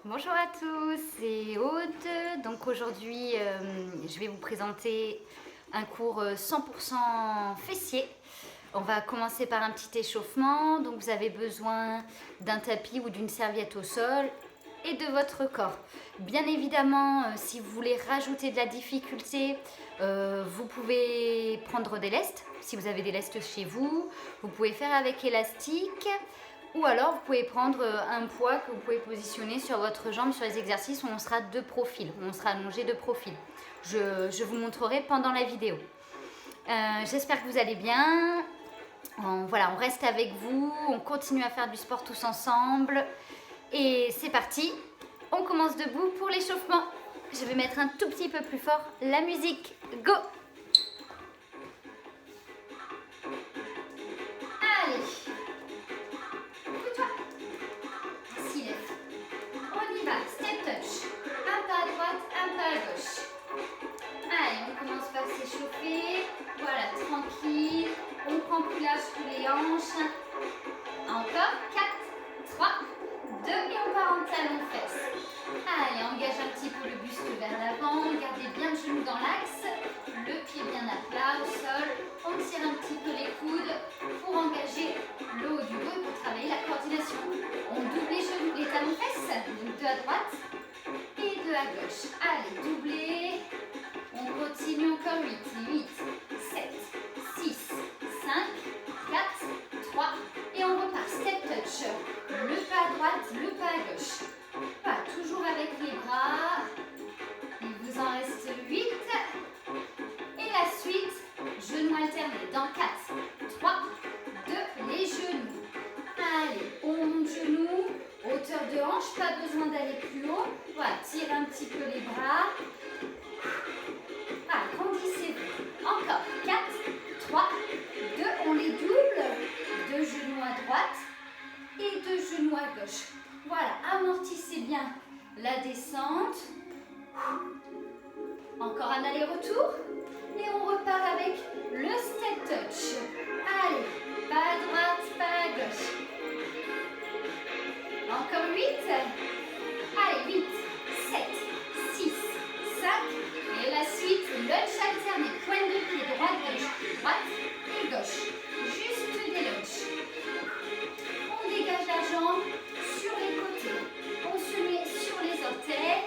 Bonjour à tous, c'est Aude. Donc aujourd'hui, je vais vous présenter un cours 100% fessier. On va commencer par un petit échauffement. Donc vous avez besoin d'un tapis ou d'une serviette au sol et de votre corps. Bien évidemment, si vous voulez rajouter de la difficulté, vous pouvez prendre des lestes. Si vous avez des lestes chez vous, vous pouvez faire avec élastique. Ou alors vous pouvez prendre un poids que vous pouvez positionner sur votre jambe sur les exercices où on sera de profil, où on sera allongé de profil. Je vous montrerai pendant la vidéo. J'espère que vous allez bien. Voilà, on reste avec vous, on continue à faire du sport tous ensemble. Et c'est parti, on commence debout pour l'échauffement. Je vais mettre un tout petit peu plus fort la musique. Go! Allez! Step touch. Un pas à droite, un pas à gauche. Allez, on commence par s'échauffer. Voilà, tranquille. On prend plus large sous les hanches. Encore. 4, 3, 2 et on part en talon fesse. Allez, engage un petit peu le buste vers l'avant. Gardez bien le genou dans l'axe. Le pied bien à plat au sol. On tire un petit peu les coudes pour engager le haut du dos et pour travailler la coordination. On double les genoux, les talons fesses. Donc 2 à droite et 2 à gauche. Allez, doublez. On continue encore 8, 7, 6, 5, 4, 3 et on repart. Step touch. Le pas à droite, le pas à gauche. Voilà, toujours avec les bras. Il vous en reste 8. Et la suite, genoux alternés dans 4, 3, 2, les genoux. Allez, on monte genoux, hauteur de hanche, pas besoin d'aller plus haut. Voilà, tirez un petit peu les bras. Voilà, grandissez-vous. Encore, 4, 3, 2, on les double. 2 genoux à droite et 2 genoux à gauche. Voilà, amortissez bien la descente. Encore un aller-retour. Et on repart avec le step touch. Allez, pas à droite, pas à gauche. Encore 8. Allez, 8, 7, 6, 5. Et la suite, lunge alterné. Pointe de pied, droite, droite et gauche. Juste des lunges. On dégage la jambe sur les côtés. On se met sur les orteils.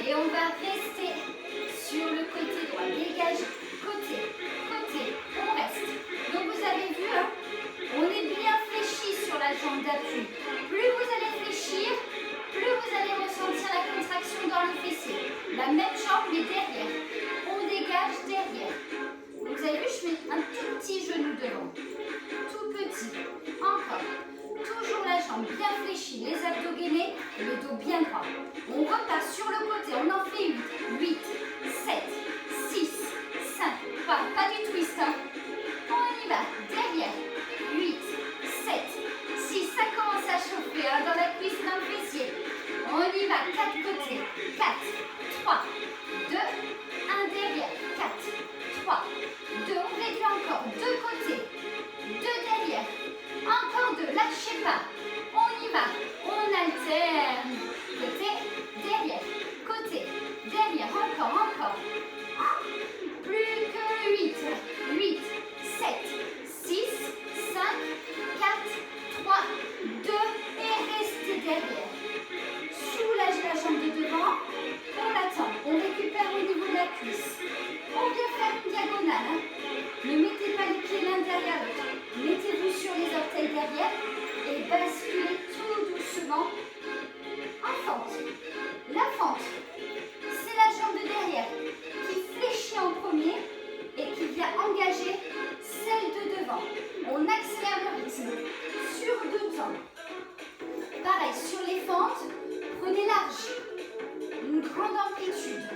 Et on va rester sur le côté droit. Dégage, côté, côté. On reste. Donc vous avez vu, hein, on est bien fléchi sur la jambe d'appui. Plus vous allez fléchir, plus vous allez ressentir la contraction dans le fessier. La même jambe mais derrière. On dégage derrière. Donc vous avez vu, je mets un tout petit genou devant. Tout petit. Encore. Toujours la jambe bien fléchie, les abdos gainés, le dos bien droit. On repart sur le côté, on en fait 8, 8, 7, 6, 5. Voilà, pas du twist, hein. On y va, derrière. 8, 7, 6, ça commence à chauffer, hein, dans la cuisse, dans le fessier. On y va, 4 côtés. 4, 3, 2, 1 derrière. 4, 3, 2, on réduit encore. 2 côtés, 2 derrière. Encore 2, lâchez pas. On y va, on alterne. Côté, derrière. Côté, derrière. Encore, encore. Plus que 8. 8, 7, 6, 5, 4, 3, 2 et restez derrière. Soulagez la jambe de devant. On l'attend. On récupère au niveau de la cuisse. On vient faire une diagonale. Hein. Ne mettez pas les pieds l'un derrière l'autre. Mettez-vous sur les orteils derrière et basculez tout doucement en fente. La fente, c'est la jambe de derrière qui fléchit en premier et qui vient engager celle de devant. On accélère le rythme sur 2 temps. Pareil, sur les fentes, prenez large, une grande amplitude.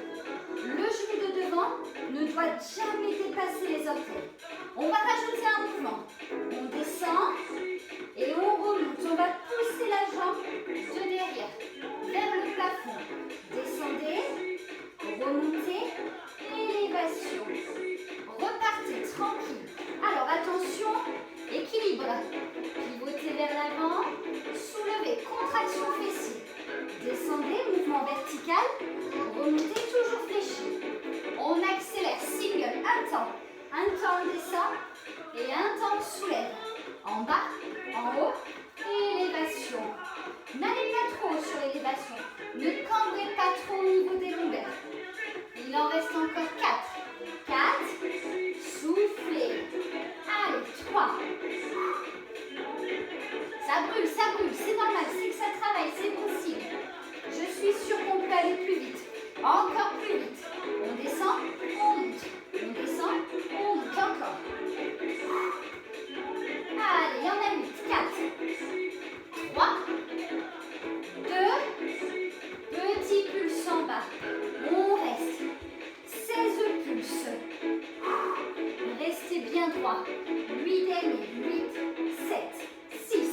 Le genou de devant ne doit jamais dépasser les orteils. On va rajouter un mouvement. On descend et on remonte. On va pousser la jambe de derrière vers le plafond. Descendez, remontez, élévation. Repartez tranquille. Alors attention, équilibre. Pivotez vers l'avant, soulevez, contraction fessier. Descendez. haut. Élévation. N'allez pas trop sur l'élévation. Ne cambrez pas trop au niveau des lombaires. Il en reste encore 4. 4. Soufflez. Allez, 3. Ça brûle, c'est normal, c'est que ça travaille, c'est bon signe. Je suis sûre qu'on peut aller plus vite. Encore plus vite. On descend, on monte. On descend, on monte encore. Allez, il y en a 8. 4. 3. 2. Petit pulse en bas. On reste. 16 pulses. Restez bien droit. 8 derniers. 8, 7, 6,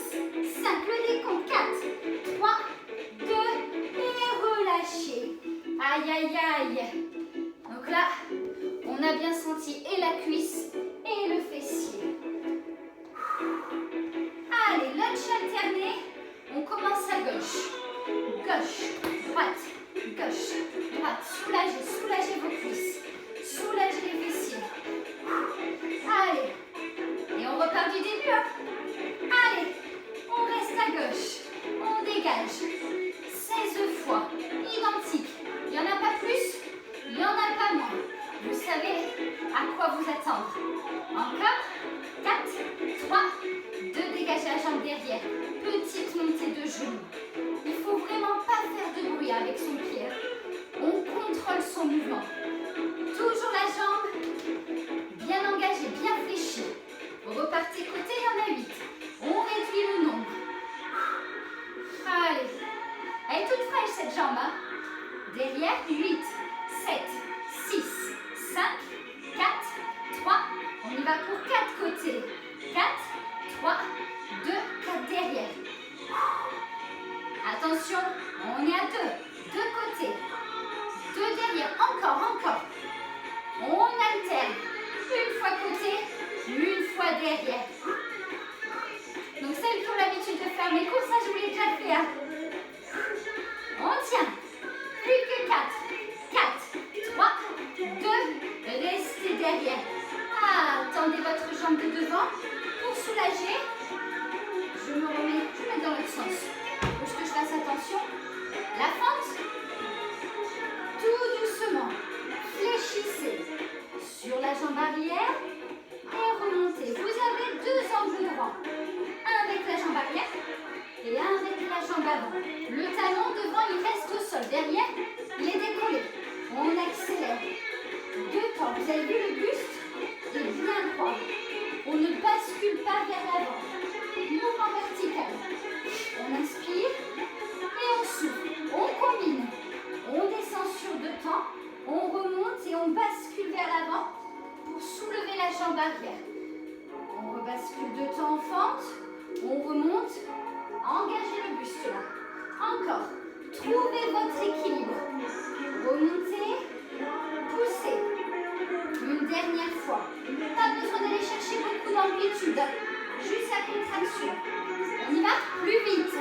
5. Le décompte. 4, 3, 2 et relâchez. Aïe, aïe, aïe. Donc là, on a bien senti et la cuisse et le fessier. Allez, lunge alterné. On commence à gauche. Gauche, droite, gauche, droite. Soulagez, soulagez vos cuisses. Soulagez les fessiers. Allez. Et on repart du début. Hein. Allez. On reste à gauche. On dégage. 16 fois. Identique. Il n'y en a pas plus. Il n'y en a pas moins. Vous savez à quoi vous attendre. Encore. 4, 3, 2. Dégagez la jambe derrière. Petite montée de genoux. Il ne faut vraiment pas faire de bruit avec son pied. On contrôle son mouvement. Toujours la jambe bien engagée, bien fléchie. Repartez côté, il y en a 8. On réduit le nombre. Allez. Elle est toute fraîche cette jambe. Hein. Derrière, 8, 7, 6, 5, 4, 3. On y va pour 4 côtés. 4, 3, 2, 4 derrière. Attention, on est à 2. 2 côtés. 2 derrière. Encore. On alterne. Une fois côté, une fois derrière. Donc celles qui ont l'habitude de faire mes cours, ça je vous l'ai déjà fait. Hein. On tient. Plus que 4. 4, 3, 2. Restez derrière. Tendez votre jambe de devant pour soulager. Je me mets dans l'autre sens. Il faut que je fasse attention. La fente. Tout doucement. Fléchissez sur la jambe arrière et remontez. Vous avez 2 angles droits. Un avec la jambe arrière et un avec la jambe avant. Le talon devant, il reste au sol. Derrière, il est décollé. On accélère. 2 temps. Vous avez vu le buste est bien droit. On ne bascule pas vers l'avant. Mouvement vertical. On inspire et on souffle. On combine. On descend sur 2 temps. On remonte et on bascule vers l'avant pour soulever la jambe arrière. On rebascule 2 temps en fente. On remonte. Engagez le buste là. Encore. Trouvez votre équilibre. Remontez. Poussez. Une dernière fois. Pas besoin d'aller chercher beaucoup d'amplitude. Juste la contraction. On y va plus vite.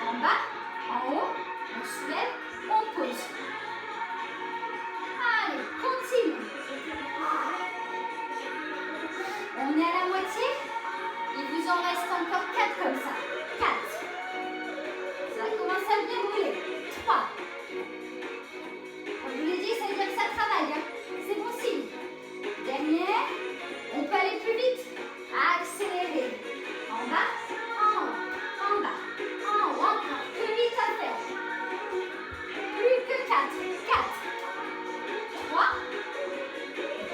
En bas, en haut, on soulève, on pose. Allez, continue. On est à la moitié. Il vous en reste encore 4 comme ça. 4. Ça commence à bien rouler. 3. Comme je vous l'ai dit, ça veut dire que ça travaille. Hein. C'est bon signe. Dernière. On peut aller plus vite. Accélérer. En bas, en haut, en bas, en haut, encore. Plus vite à faire. Plus que 4. 4. 3.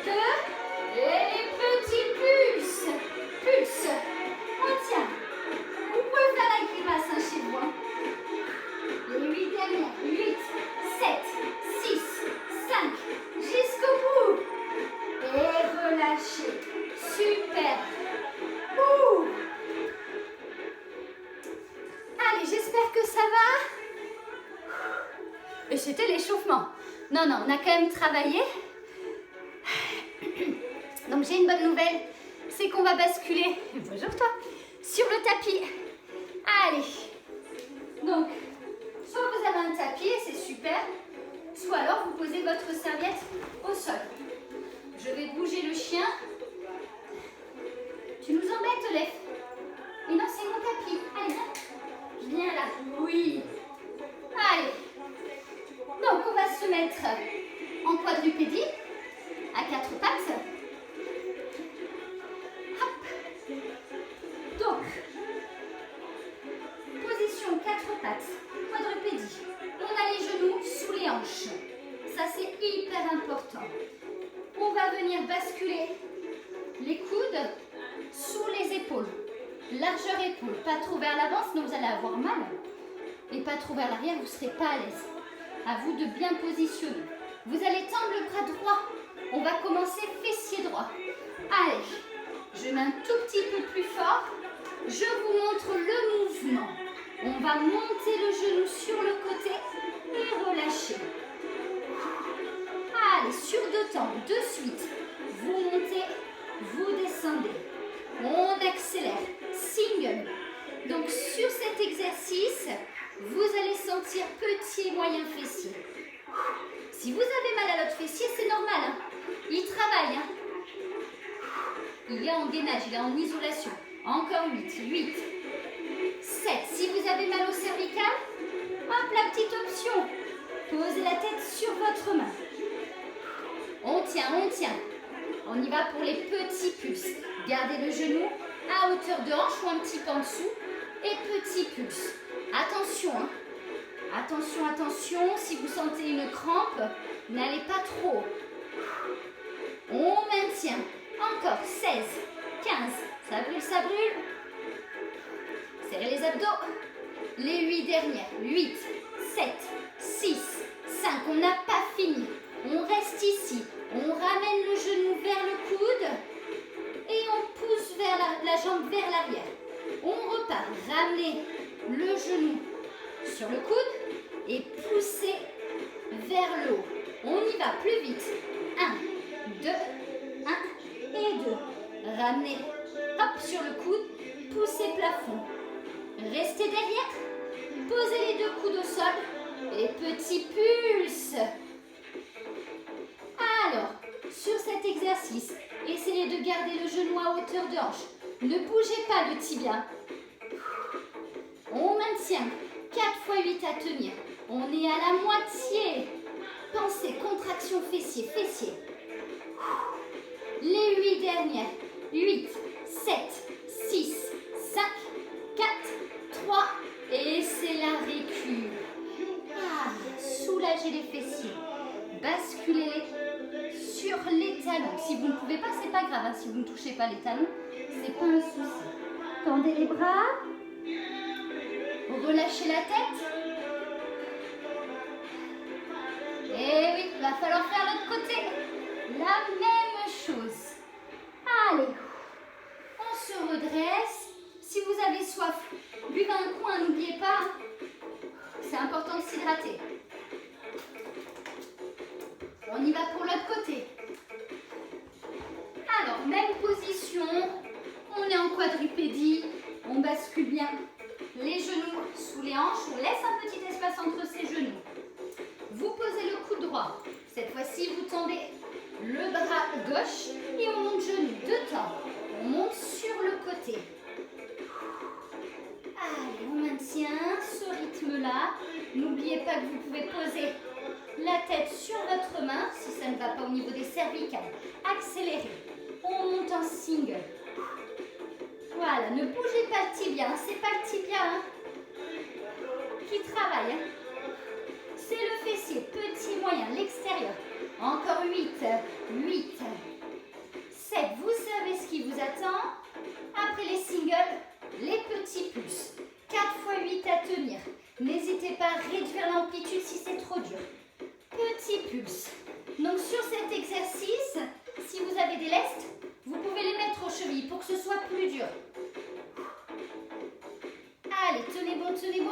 2. Et les petits pulses. Pulse. On tient. Vous pouvez faire la grimace hein, chez vous. Hein. Les 8 dernières. 8, 7, 6, 5. Jusqu'au bout. Et relâchez. Super. Ouh. Allez, j'espère que ça va. Et c'était l'échauffement. Non, on a quand même travaillé. Donc j'ai une bonne nouvelle, c'est qu'on va basculer, bonjour toi, sur le tapis. Allez. Donc, soit vous avez un tapis et c'est super, soit alors vous posez votre serviette au sol. Je vais bouger le chien. Tu nous embêtes, Lef. Mais non, c'est mon pattes. Quadrupédie. On a les genoux sous les hanches. Ça, c'est hyper important. On va venir basculer les coudes sous les épaules. Largeur épaule. Pas trop vers l'avant, sinon vous allez avoir mal. Et pas trop vers l'arrière, vous ne serez pas à l'aise. À vous de bien positionner. Vous allez tendre le bras droit. On va commencer fessier droit. Allez, je mets un tout petit peu plus fort. Je vous montre le mouvement. On va monter le genou sur le côté et relâcher. Allez, sur 2 temps, de suite. Vous montez, vous descendez. On accélère. Single. Donc sur cet exercice, vous allez sentir petit et moyen fessier. Si vous avez mal à l'autre fessier, c'est normal. Hein. Il travaille. Hein. Il est en gainage, il est en isolation. Encore 8, 8, 7. Si vous avez mal au cervical, hop, la petite option. Posez la tête sur votre main. On tient, on tient. On y va pour les petits pulses. Gardez le genou à hauteur de hanche ou un petit peu en dessous. Et petit pulse. Attention, hein. Attention, attention. Si vous sentez une crampe, n'allez pas trop. On maintient. Encore 16, 15. Ça brûle, ça brûle. Serrez les abdos. Les 8 dernières. 8, 7, 6, 5. On n'a pas fini. On reste ici. On ramène le genou vers le coude. Et on pousse vers la jambe vers l'arrière. On repart. Ramenez le genou sur le coude. Et poussez vers le haut. On y va plus vite. 1, 2, 1 et 2. Ramenez. Hop, sur le coude. Poussez plafond. Restez derrière. Posez les 2 coudes au sol. Et petit pulse. Alors, sur cet exercice, essayez de garder le genou à hauteur de hanche. Ne bougez pas le tibia. On maintient. 4 x 8 à tenir. On est à la moitié. Pensez, contraction fessier, fessier. Les 8 dernières. 8, 7, 6, 5, 4, 3. Et c'est la récup. Soulagez les fessiers. Basculez sur les talons. Si vous ne pouvez pas, c'est pas grave. Hein. Si vous ne touchez pas les talons, c'est pas un souci. Tendez les bras. Relâchez la tête. Et oui, il va falloir faire l'autre côté. La même chose. Allez, on se redresse. Si vous avez soif, buvez un coup, hein, n'oubliez pas. C'est important de s'hydrater. On y va pour l'autre côté. Alors, même position. On est en quadrupédie. On bascule bien les genoux sous les hanches. On laisse un petit espace entre ses genoux. Vous posez le coude droit. Cette fois-ci, vous tendez le bras gauche et on monte genou. 2 temps. On monte sur le côté. Allez, on maintient ce rythme-là. N'oubliez pas que vous pouvez poser la tête sur votre main si ça ne va pas au niveau des cervicales. Accélérez. On monte en single. Voilà, ne bougez pas le tibia. Hein. C'est pas le tibia hein, qui travaille. Hein. C'est le fessier, petit, moyen, l'extérieur. Encore 8, 8, 7. Vous savez ce qui vous attend. Après les singles, les petits pulses. 4 x 8 à tenir. N'hésitez pas à réduire l'amplitude si c'est trop dur. Petit pulse. Donc sur cet exercice, si vous avez des lestes, vous pouvez les mettre aux chevilles pour que ce soit plus dur. Allez, tenez bon, tenez bon.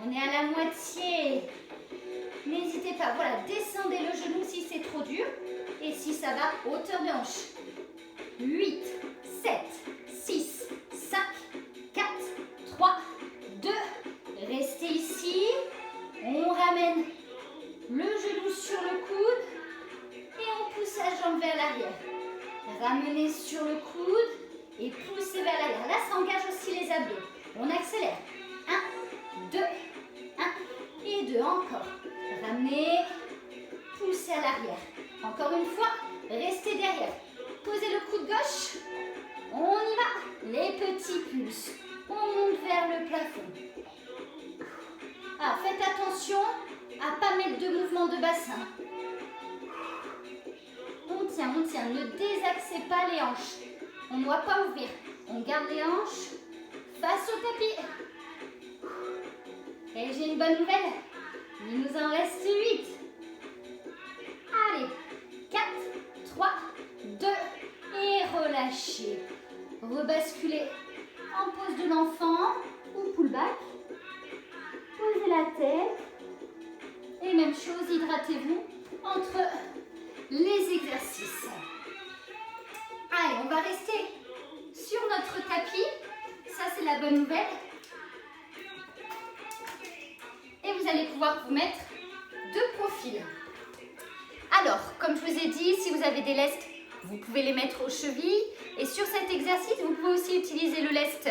On est à la moitié. N'hésitez pas, voilà, descendez le genou si c'est trop dur. Et si ça va, hauteur de hanche. 8, 7, 6, 5, 4, 3, 2. Restez ici. On ramène le genou sur le coude. Et on pousse la jambe vers l'arrière. Ramenez sur le coude et poussez vers l'arrière. Là, ça engage aussi les abdos. On accélère. 1, 2, 1 et 2. Encore. Ramenez. Poussez à l'arrière. Encore une fois, restez derrière. Posez le coude gauche. On y va. Les petits pulses. On monte vers le plafond. Alors, faites attention à ne pas mettre de mouvement de bassin. On tient, ne désaxez pas les hanches. On ne doit pas ouvrir. On garde les hanches face au tapis. Et j'ai une bonne nouvelle. Il nous en reste 8. Allez, 4, 3, 2 et relâchez. Rebasculez en pose de l'enfant ou pullback. Posez la tête. Et même chose, hydratez-vous entre les exercices. Allez, on va rester sur notre tapis. Ça, c'est la bonne nouvelle. Et vous allez pouvoir vous mettre de profil. Alors, comme je vous ai dit, si vous avez des lestes, vous pouvez les mettre aux chevilles. Et sur cet exercice, vous pouvez aussi utiliser le lest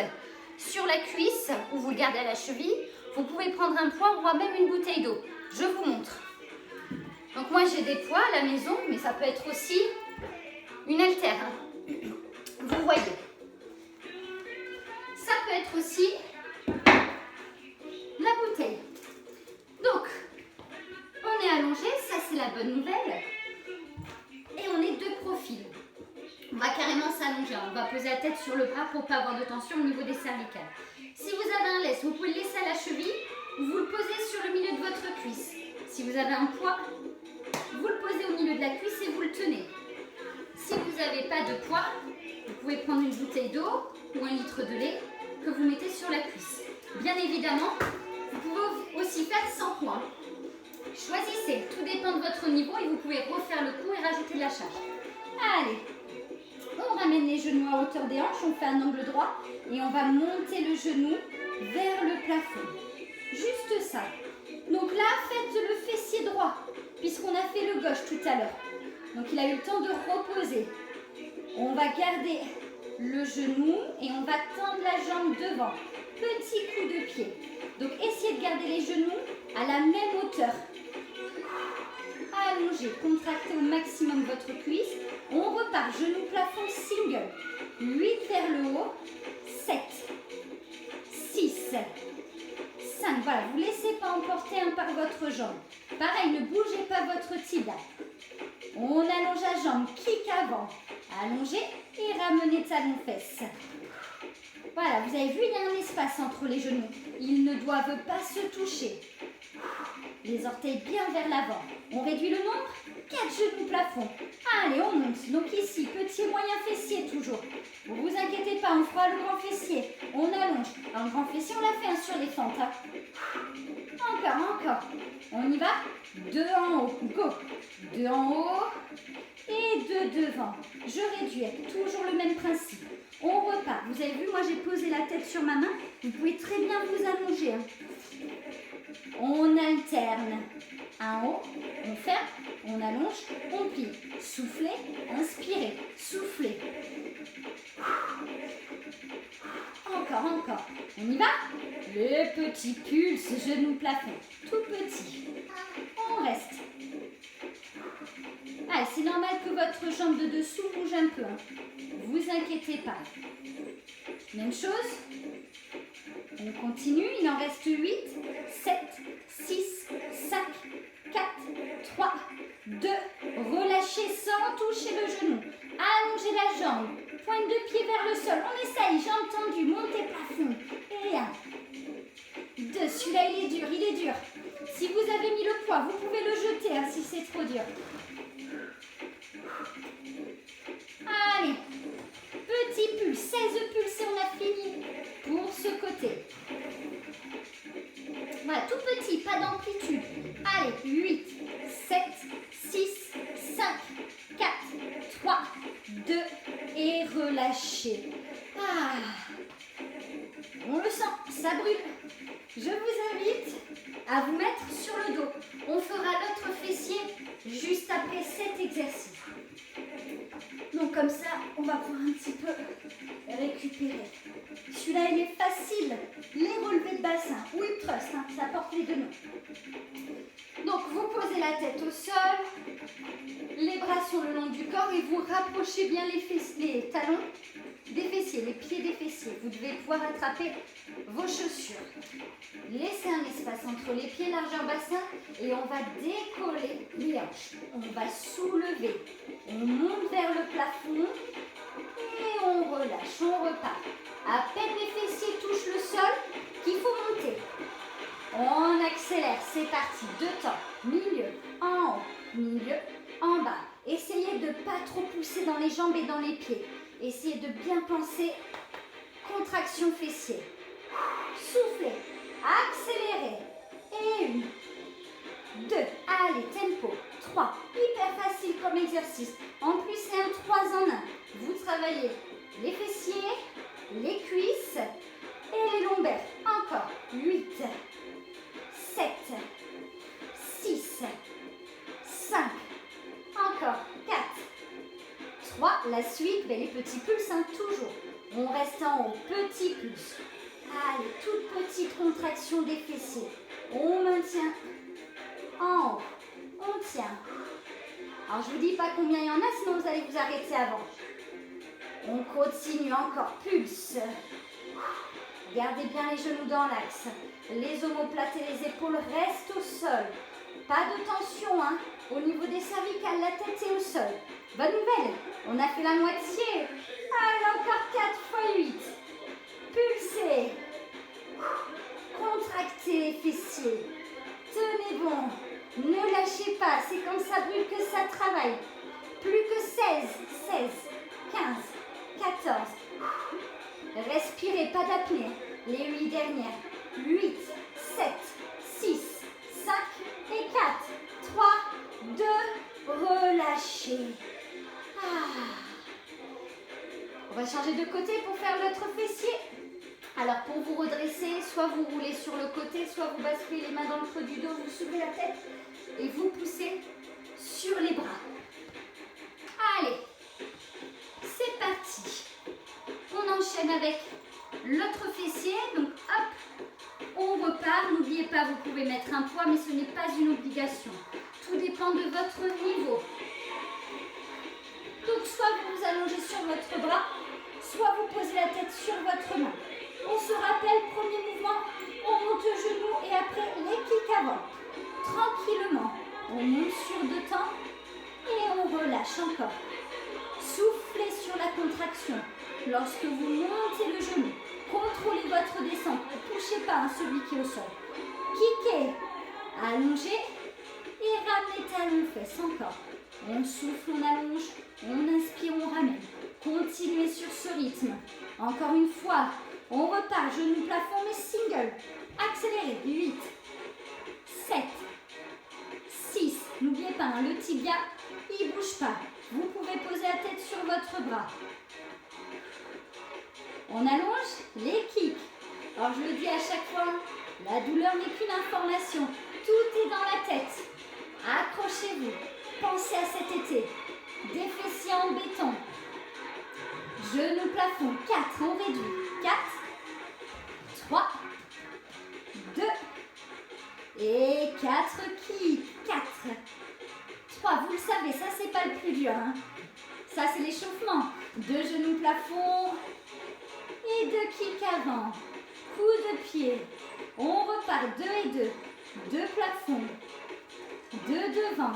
sur la cuisse ou vous le gardez à la cheville. Vous pouvez prendre un poids, voire même une bouteille d'eau. Je vous montre. Donc moi, j'ai des poids à la maison, mais ça peut être aussi une haltère. Vous voyez. Ça peut être aussi la bouteille. Donc, on est allongé, ça c'est la bonne nouvelle. Et on est de profil. On va carrément s'allonger. On va poser la tête sur le bras pour ne pas avoir de tension au niveau des cervicales. Si vous avez un laisse, vous pouvez le laisser à la cheville ou vous le posez sur le milieu de votre cuisse. Si vous avez un poids, vous le posez au milieu de la cuisse et vous le tenez. Si vous n'avez pas de poids, vous pouvez prendre une bouteille d'eau ou 1 litre de lait que vous mettez sur la cuisse. Bien évidemment, vous pouvez aussi faire sans poids. Choisissez, tout dépend de votre niveau et vous pouvez refaire le coup et rajouter de la charge. Allez, on ramène les genoux à hauteur des hanches, on fait un angle droit et on va monter le genou vers le plafond. Juste ça. Donc là, faites le fessier droit, puisqu'on a fait le gauche tout à l'heure. Donc il a eu le temps de reposer. On va garder le genou et on va tendre la jambe devant. Petit coup de pied. Donc essayez de garder les genoux à la même hauteur. Allongez, contractez au maximum votre cuisse. On repart, genou plafond single. 8 vers le haut. 7, 6, 5. Voilà, vous ne laissez pas emporter par votre jambe. Pareil, ne bougez pas votre tibia. On allonge la jambe, kick avant. Allongez et ramenez talon-fesse. Voilà, vous avez vu, il y a un espace entre les genoux. Ils ne doivent pas se toucher. Les orteils bien vers l'avant. On réduit le nombre. 4 genoux plafond. Allez, on monte. Donc ici, petit et moyen fessier toujours. Ne vous inquiétez pas, on fera le grand fessier. On allonge. Alors, le grand fessier, on l'a fait sur les fentes. Hein. Encore. On y va. 2 en haut. Go. 2 en haut. Et 2 devant. Je réduis. Toujours le même principe. On repart. Vous avez vu, moi j'ai posé la tête sur ma main. Vous pouvez très bien vous allonger. Hein. On alterne. En haut, on ferme, on allonge, on plie. Soufflez, inspirez, soufflez. Encore. On y va? Le petit pulse, genou plafond. Tout petit. On reste. Ah, c'est normal que votre jambe de dessous bouge un peu. Hein. Vous inquiétez pas. Même chose. On continue. Il en reste 8, 7, 6, 5, 4, 3, 2. Relâchez sans toucher le genou. Allongez la jambe. Pointe de pied vers le sol. On essaye. Jambe tendue. Montez plafond. Et 1, 2. Celui-là, il est dur. Si vous avez mis le poids, vous pouvez le jeter hein, si c'est trop dur. Allez. Petit pulse. 16 pulses et on a fini pour ce côté. Voilà, tout petit, pas d'amplitude. Allez, 8, 7, 6, 5, 4, 3, 2 et relâchez. Ah, on le sent, ça brûle. Je vous invite à vous mettre sur le dos. On fera l'autre fessier juste après cet exercice. Donc comme ça, on va pouvoir un petit peu récupérer. Celui-là, il est facile. Les relevés de bassin ou hip thrust, hein, ça porte les deux noms. Donc vous posez la tête au sol, les bras sont le long du corps et vous rapprochez bien les talons des fessiers, les pieds des fessiers. Vous devez pouvoir attraper vos chaussures. Laissez un espace entre les pieds, largeur bassin, et on va décoller les hanches. On va soulever. On monte vers le plafond et on relâche, on repart. À peine les fessiers touchent le sol, qu'il faut monter. On accélère, c'est parti. 2 temps. Milieu, en haut, milieu, en bas. Essayez de ne pas trop pousser dans les jambes et dans les pieds. Essayez de bien penser contraction fessier. Soufflez, accélérez. Et 1, 2, allez, tempo. 3, hyper facile comme exercice. En plus, c'est un 3 en 1. Vous travaillez les fessiers, les cuisses et les lombaires. Encore. 8, 7, 6, 5, encore 4, 3, la suite, les petits pulses, toujours. On reste en haut, petit pulse. Allez, toute petite contraction des fessiers. On maintient en haut, on tient. Alors, je ne vous dis pas combien il y en a, sinon vous allez vous arrêter avant. On continue encore, pulse. Gardez bien les genoux dans l'axe. Les omoplates et les épaules restent au sol. Pas de tension, au niveau des cervicales, la tête est au sol. Bonne nouvelle, on a fait la moitié. Allez, encore 4 fois 8. Pulsez. Contractez les fessiers. Tenez bon. Ne lâchez pas, c'est quand ça brûle que ça travaille. Plus que 16, 16, 15, 14. Respirez, pas d'apnée. Les 8 dernières. 8, 7, 6, 5 et 4. 3, 2, relâchez. On va changer de côté pour faire notre fessier. Alors pour vous redresser, soit vous roulez sur le côté, soit vous basculez les mains dans le creux du dos, vous soulevez la tête et vous poussez sur les bras. Allez, c'est parti. On enchaîne avec l'autre fessier. Donc hop, on repart. N'oubliez pas, vous pouvez mettre un poids, mais ce n'est pas une obligation. Tout dépend de votre niveau. Donc soit vous vous allongez sur votre bras, soit vous posez la tête sur votre main. On se rappelle, premier mouvement, on monte le genou et après les kicks avant. Tranquillement, on monte sur 2 temps et on relâche encore. Soufflez sur la contraction. Lorsque vous montez le genou, contrôlez votre descente. Ne touchez pas celui qui est au sol. Kickez, allongez et ramenez talons fesses encore. On souffle, on allonge, on inspire, on ramène. Continuez sur ce rythme. Encore une fois, on repart, genou plafond mais single. Accélérez, 8, 7, 6. N'oubliez pas, le tibia, il ne bouge pas. Vous pouvez poser la tête sur votre bras. On allonge les kicks. Alors je le dis à chaque fois, la douleur n'est qu'une information. Tout est dans la tête. Accrochez-vous. Pensez à cet été. Des fessiers en béton. Genou plafond. 4, on réduit. 4, 3, 2 et 4 kicks. 4, 3. Vous le savez, ça c'est pas le plus dur. Ça c'est l'échauffement. 2 genoux plafond et 2 kicks avant. Coup de pied. On repart 2 et 2. 2 plafonds. 2 devant.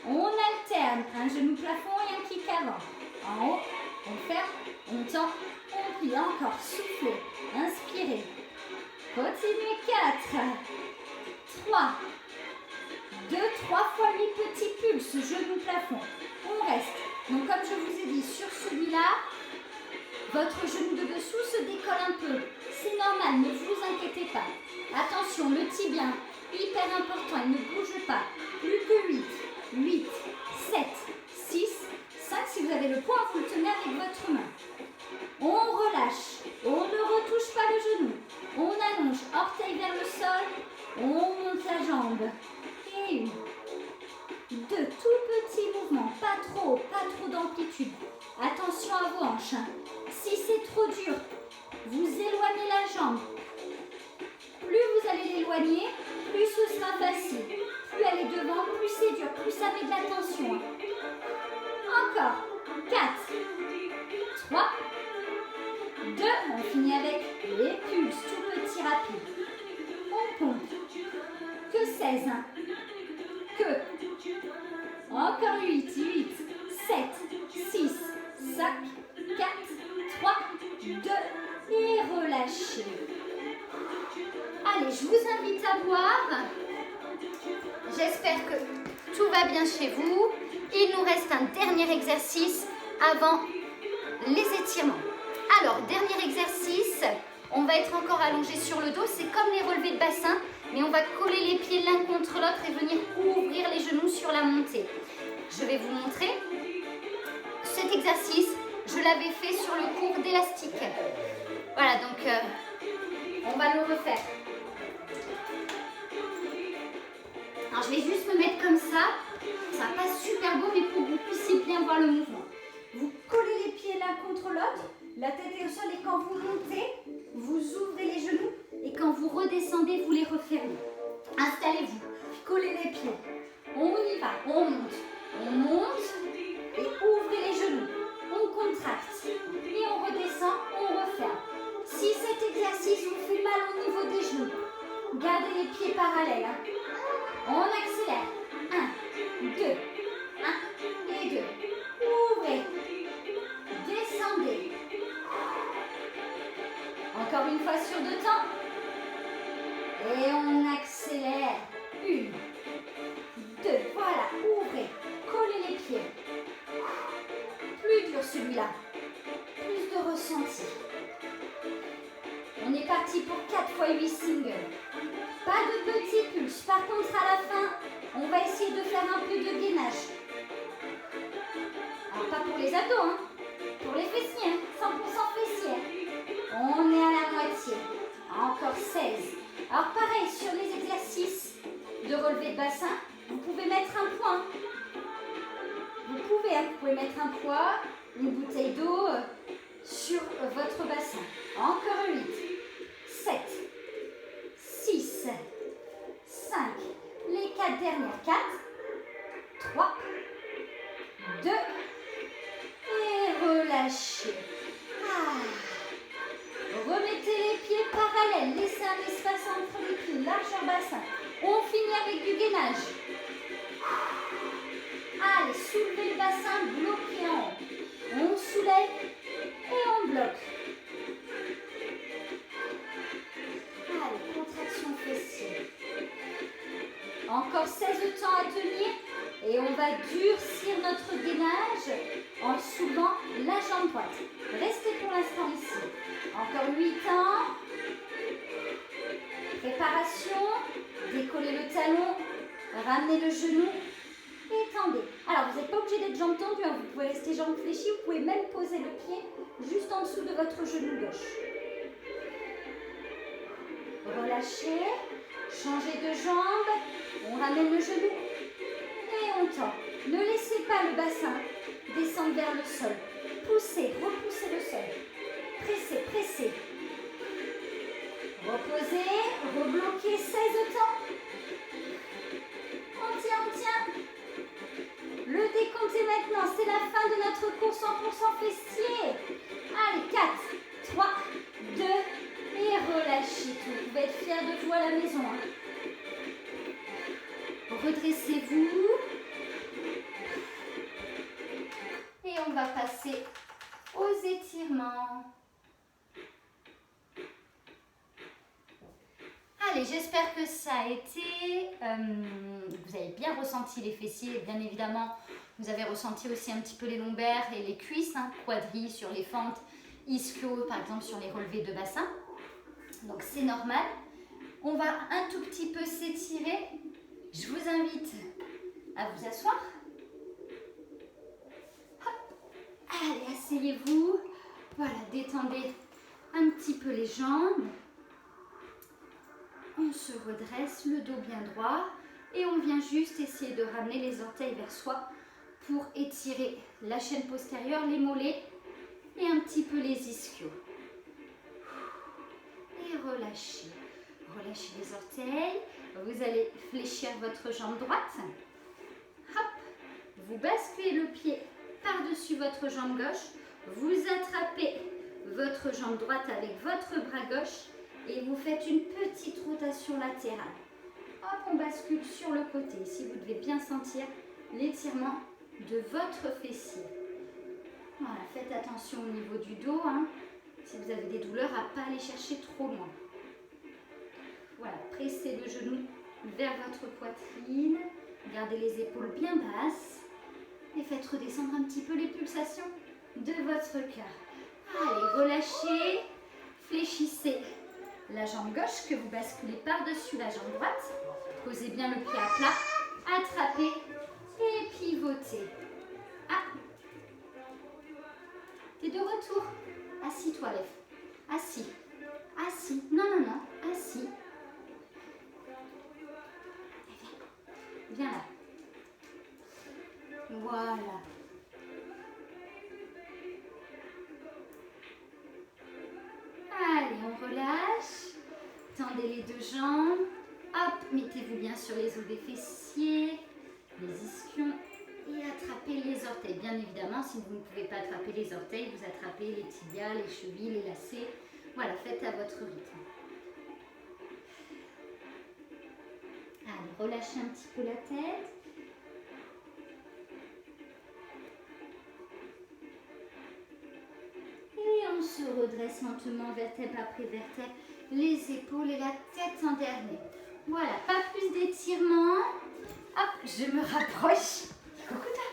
On alterne. Un genou plafond et un kick avant. En haut, on ferme, on tend, on plie. Encore. Soufflez. Inspirez. Continuez. 4, 3, 2, 3 fois 8 petits pulses. Genou plafond. On reste. Donc comme je vous ai dit, sur celui-là, votre genou de dessous se décolle un peu. C'est normal, ne vous inquiétez pas. Attention, le tibia, hyper important, il ne bouge pas. Plus que 8, 8, 7, 6, 5. Si vous avez le poids, vous le tenez avec votre main. On relâche, on ne retouche pas le genou. On allonge, orteil vers le sol, on monte la jambe. Et 1, 2, tout petits mouvements, pas trop d'amplitude. Attention à vos hanches. Si c'est trop dur, vous éloignez la jambe. Plus vous allez l'éloigner, plus ce sera facile. Plus elle est devant, plus c'est dur, plus ça met de la tension. Encore. 4, 3, On finit avec les pulses, tout petit rapide. On pompe. Que 16. Hein. Que. Encore 8, 7, 6, 5, 4, 3, 2 et relâchez. Allez, je vous invite à boire. J'espère que tout va bien chez vous. Il nous reste un dernier exercice avant les étirements. Alors, dernier exercice, on va être encore allongé sur le dos. C'est comme les relevés de bassin, mais on va coller les pieds l'un contre l'autre et venir ouvrir les genoux sur la montée. Je vais vous montrer. Cet exercice, je l'avais fait sur le cours d'élastique. Voilà, donc on va le refaire. Alors, je vais juste me mettre comme ça. Ça passe super beau, mais pour que vous puissiez bien voir le mouvement. Vous collez les pieds l'un contre l'autre, la tête est au sol et quand vous montez, vous ouvrez les genoux et quand vous redescendez, vous les refermez. Installez-vous, collez les pieds. On y va, on monte et ouvrez les genoux. On contracte et on redescend, on referme. Si cet exercice vous fait mal au niveau des genoux, gardez les pieds parallèles. On accélère. 1, 2, 1 et 2. Ouvrez. Descendez. Encore une fois sur 2 temps. Et on accélère. 1, 2, voilà. Ouvrez. Collez les pieds. Plus dur celui-là. Plus de ressenti. On est parti pour 4 fois 8 singles. Pas de petits pulses. Par contre, à la fin, on va essayer de faire un peu de gainage. Alors, pas pour les abdos, hein. Pour les fessiers, 100% fessiers. On est à la moitié. Encore 16. Alors, pareil, sur les exercices de relevé de bassin, vous pouvez mettre un poids. Vous pouvez mettre un poids, une bouteille d'eau sur votre bassin. Encore 8, 7, 6, 5, les 4 dernières, 4, 3, 2, et relâchez. Remettez les pieds parallèles, laissez un espace entre les pieds, largeur bassin. On finit avec du gainage. Allez, soulevez le bassin, bloquez en haut. On soulève et on bloque. Allez, contraction fessière. Encore 16 temps à tenir et on va durcir notre gainage en soulevant la jambe droite. Restez pour l'instant ici. Encore 8 temps. Préparation. Décollez le talon. Ramenez le genou. Étendez. Alors, vous n'êtes pas obligé d'être jambes tendues. Hein. Vous pouvez rester jambes fléchies. Vous pouvez même poser le pied juste en dessous de votre genou gauche. Relâchez. Changez de jambe. On ramène le genou. Et on tend. Ne laissez pas le bassin descendre vers le sol. Poussez, repoussez le sol. Pressez, pressez. Reposez, rebloquez 16 temps. On tient. Le décompte est maintenant. C'est la fin de notre cours 100% fessier. Allez, 4, 3, 2 et relâchez tout. Vous pouvez être fiers de vous à la maison. Hein. Redressez-vous. Et on va passer aux étirements. Allez, j'espère que ça a été, vous avez bien ressenti les fessiers, bien évidemment, vous avez ressenti aussi un petit peu les lombaires et les cuisses, hein, quadrilles sur les fentes, ischio par exemple sur les relevés de bassin. Donc c'est normal. On va un tout petit peu s'étirer. Je vous invite à vous asseoir. Hop. Allez, asseyez-vous. Voilà, détendez un petit peu les jambes. On se redresse, le dos bien droit et on vient juste essayer de ramener les orteils vers soi pour étirer la chaîne postérieure, les mollets et un petit peu les ischios. Et relâchez. Relâchez les orteils. Vous allez fléchir votre jambe droite. Hop. Vous basculez le pied par-dessus votre jambe gauche. Vous attrapez votre jambe droite avec votre bras gauche et vous faites une petite rotation latérale. Hop, on bascule sur le côté. Ici, vous devez bien sentir l'étirement de votre fessier. Voilà, faites attention au niveau du dos, hein, si vous avez des douleurs, à ne pas aller chercher trop loin. Voilà, pressez le genou vers votre poitrine, gardez les épaules bien basses et faites redescendre un petit peu les pulsations de votre cœur. Allez, relâchez, fléchissez la jambe gauche que vous basculez par-dessus la jambe droite. Posez bien le pied à plat, attrapez et pivotez. Ah, t'es de retour. Assis-toi, lève. Assis. Assis. Non, non, non. Assis. Viens là. Voilà. Allez, on relâche. Tendez les deux jambes. Hop, mettez-vous bien sur les os des fessiers, les ischions et attrapez les orteils. Bien évidemment, si vous ne pouvez pas attraper les orteils, vous attrapez les tibias, les chevilles, les lacets. Voilà, faites à votre rythme. Allez, relâchez un petit peu la tête. Et on se redresse lentement, vertèbre après vertèbre, les épaules et la tête en dernier. Voilà, pas plus d'étirement. Hop, je me rapproche. Coucou toi.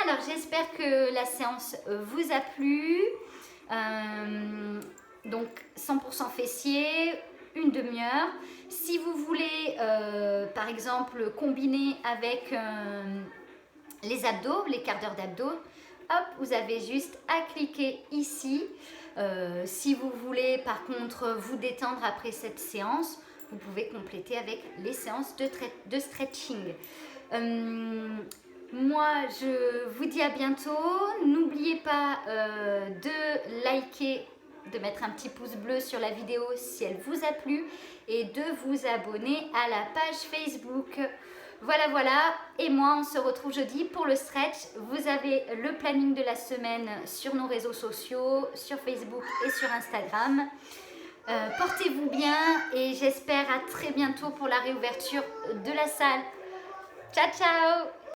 Alors, j'espère que la séance vous a plu. Donc, 100% fessier, une demi-heure. Si vous voulez, par exemple, combiner avec les abdos, les quarts d'heure d'abdos, hop, vous avez juste à cliquer ici. Si vous voulez, par contre, vous détendre après cette séance, vous pouvez compléter avec les séances de stretching. Moi, je vous dis à bientôt. N'oubliez pas de liker, de mettre un petit pouce bleu sur la vidéo si elle vous a plu et de vous abonner à la page Facebook. Voilà, voilà. Et moi, on se retrouve jeudi pour le stretch. Vous avez le planning de la semaine sur nos réseaux sociaux, sur Facebook et sur Instagram. Portez-vous bien et j'espère à très bientôt pour la réouverture de la salle. Ciao, ciao!